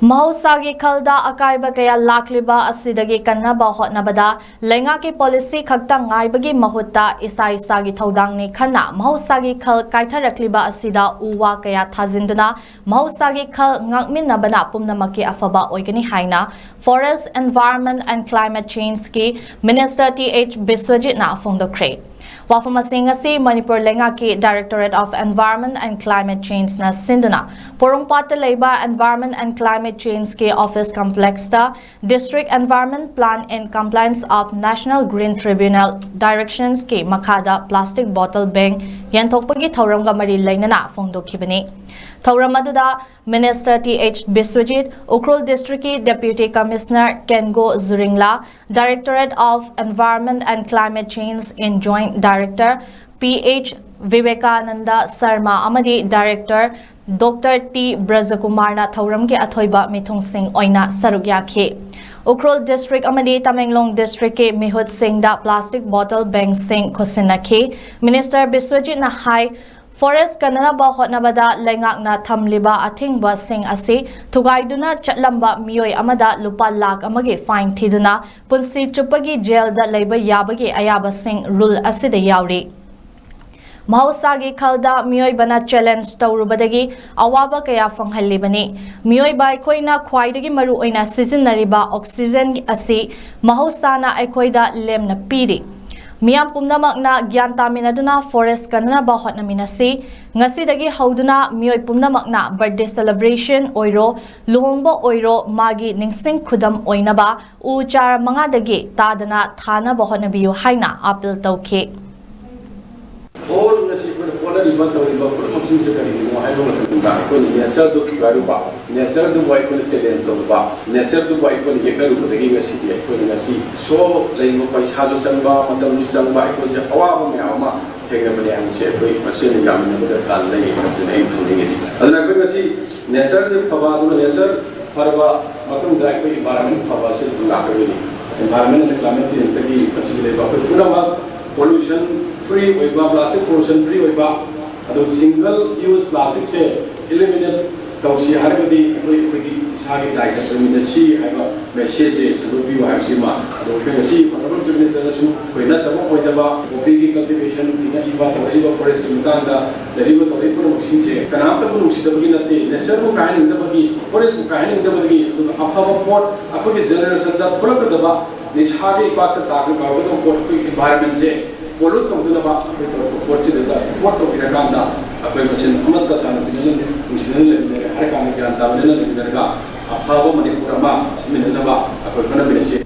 Mahosagi khalda akaiba kaya lakliba asidagi kannaba hotnabada lengaki policy khakta ngaibagi mahutta isa-isagi thodangni khana mahosagi khal kaitharakliba asida uwa kaya thazinduna mahosagi khal ngakminnabana pumnamaki afaba oigani haina Forest, Environment and Climate Change ki Minister TH Biswajit na phongdokhre. Wafamasing si Manipur lengaki Directorate of Environment and Climate Change na sinduna porongpata leiba Environment and Climate Change ki office complex ta District Environment Plan in compliance of National Green Tribunal directions ki makada plastic bottle bank yenthokpagi thauramga mari leinana phongdokhibani. Thauramada Minister TH Biswajit, Ukhrul District Deputy Commissioner Kengo Zuringla, Directorate of Environment and Climate Change in Joint Director PH Vivekananda Sarma Amadi Director Dr. T Brajakumarna Thauramge Athoiba Mithungsing Oina Sarugyakhi. Ukhrul District Amadi Tamenglong District ke Mihut Singh da plastic bottle bank sing khosinakhi. Minister Biswajit na hai Forest kananaba hotnabada lengakna thamliba athingba sing asi thugaiduna chatlamba miyoi amada lupa lakh amagi fine thiduna punsi chupagi jail da leiba yabagi ayaba sing rule asida yauri. Mahosagi khalda miyoi bana challenge tawrubadagi awaba kaya fanghalibani miyoi bai khoina khwaidagi maru oina sijinnariba oxygen asi mahosana aikhoida lemna piri. Miyam pumnamakna gyan taminaduna forest kananaba hotnaminasi ngasidagi hauduna miyoi pumnamakna birthday celebration oiro luhongba oiro magi ningsing khudam oinaba U-CHARA mangadagi tadana thana bahotnabiyu haina appeal tawkhe. All ngasi ko pona riba tawriba ko maching se kari mo ay mo tunda ko ni nesar do kibaru ba nesar do boy ko challenge do ba nesar do boy ko ni yekaru ko dagi ngasi ko ngasi so leimo paisa do changba matam ni changba ko je awa ba me ama thega mane ang se ko pase ni yam ni da kal lai ko nei thuni ni adna ko ngasi nesar je phaba do nesar farba matam da ko environment phaba se la ko ni environment and climate change tagi pase le ba ko pura ba pollution free oiba plastic pollution free oiba ado single use plastic se eliminate tawsi hargadi koi sagi diet eliminate si haiba message salubi wa sima ado si honorable minister su koina tamo oidaba coffee cultivation tinga iba tawaiba forest mutanda deriva tawai pro machine se kanam ta bunu sidabagi natte nesar ko kahin indabagi forest ko kahin indabagi afaba pot akoge generation da tholak daba nishagi pat ta ko ko pot environment je pollute tawduna ba porchi da support to ina kanda akwai machine amata chana chinin machine le ne har kana kyan ta ne ne ga afaba manipur ma minna ba akwai kana binase